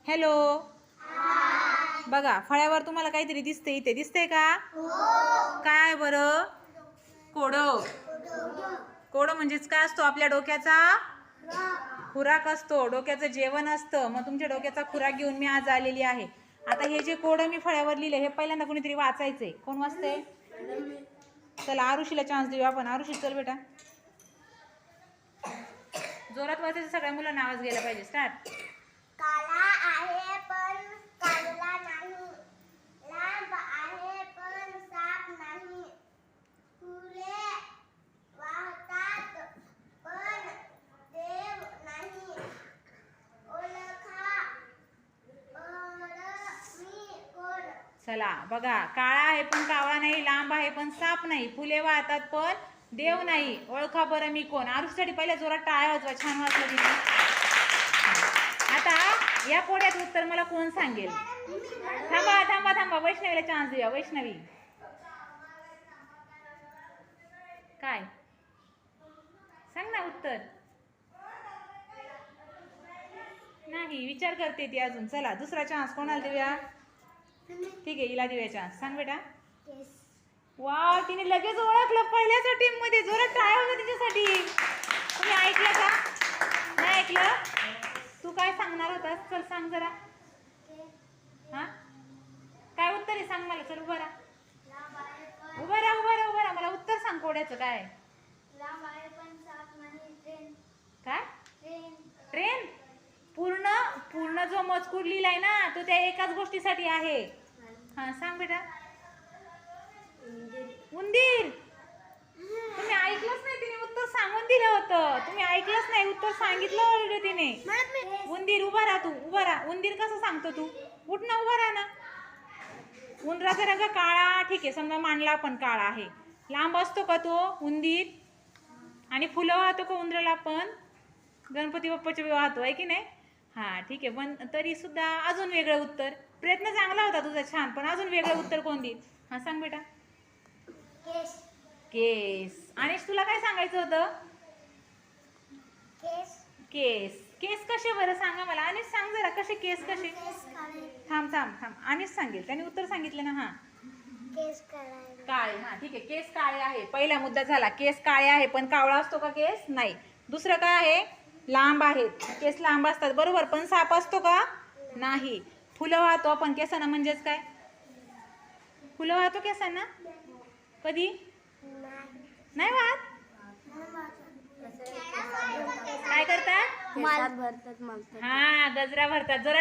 Hello. बघा फळ्यावर तुम्हाला काहीतरी दिसते, इथे दिसते का? काय बरं? कोडं. कोडं म्हणजेच काय असतो? आपल्या डोक्याचा खुराक असतो, डोक्याचं जेवण असतं. मग तुमच्या डोक्याचा खुराक घेऊन मी आज आलेली आहे. आता हे जे कोडं मी फळ्यावर लिहिले हे पहिल्यांदा कोणीतरी वाचायचंय. कोण वाचते? चला आरुषीला चान्स देऊ आपण. आरुषी चल बेटा, जोरात वाचायचं, सगळ्या मुलांना आवाज गेला पाहिजे. स्टार्ट. काळा आहे पण काळला नाही, लांब आहे पण साप नाही, फुले वाहतात पण देव नाही, ओळखा मी कोण. चला बघा, काळा आहे पण कावळा नाही, लांब आहे पण साप नाही, फुले वाहतात पण देव नाही, ओळखा बरं मी कोण. आरुषीसाठी पहिल्या जोरात टाळ्या वाजवा. छान वाचलं तिने. आता या कोड्यात उत्तर मला कोण सांगेल? थांबा थांबा थांबा, वैष्णवीला चान्स देऊया. वैष्णवी काय सांग ना उत्तर. नाही, विचार करते ती अजून. चला दुसरा चान्स कोणाला देऊया? ठीक आहे, हिला देऊया चान्स. सांग बेटा. वाव, तिने लगेच ओळखलं पहिल्याच टीम मध्ये. जोरात टाळ्या होत्या तिच्यासाठी. तुम्ही ऐकलं का? नाही ऐकलं? तू काय सांगणार होतास? चल सांग जरा. हा, काय उत्तर आहे सांग मला. चल उभा राहा, उभा राहा, उभा राहा, उभा राहा. मला उत्तर सांग कोड्याचं. काय? लांब आहे पण साप नाही, ट्रेन. काय? ट्रेन. ट्रेन. पूर्ण पूर्ण जो मजकूर लिहिलाय ना तो त्या एकाच गोष्टीसाठी आहे. हा सांग बेटा. उंदीर. तुम्ही ऐकलंच नाही, तिने उत्तर सांगून दिलं होतं. तुम्ही ऐकलंच नाही, उत्तर सांगितलं ऑलरेडी तिने. उंदीर. उभा राहा तू, उभा राहा. उंदीर कसं सांगतो तू? उठ ना, उभा राहा ना. उंदराचा रंग काळा. ठीक आहे, समजा मांडला पण काळा आहे. लांब असतो का तो उंदीर? आणि फुलं वाहतो का उंदराला पण? गणपती बाप्पाचे वाहतो, आहे की नाही? हा ठीक आहे, पण तरी सुद्धा अजून वेगळं उत्तर. प्रयत्न चांगला होता तुझा, छान, पण अजून वेगळं उत्तर कोण देईल? हा सांग बेटा. केस. केस. आणि तुला काय सांगायचं होतं? केस. केस. केस कसे बरं सांगा मला. आणि सांग जरा कसे केस कसे. थांब थांब थांब, आणि सांगेल त्याने उत्तर सांगितलं ना. हा, केस काळे. काळे. हा ठीक आहे, केस काळे आहे. पहिला मुद्दा झाला. केस काळे आहे, पण कावळा असतो का केस? नाही. दुसरं काय आहे? लांब आहेत, केस लांब असतात, बरोबर. पण साप असतो का? नाही. फुलं वाहतो आपण केसांना, म्हणजेच काय? फुलं वाहतो केसांना कधी? नाही वाहत. काय करतात? केसात भरतात मग. हा, गजरा भरतात. जरा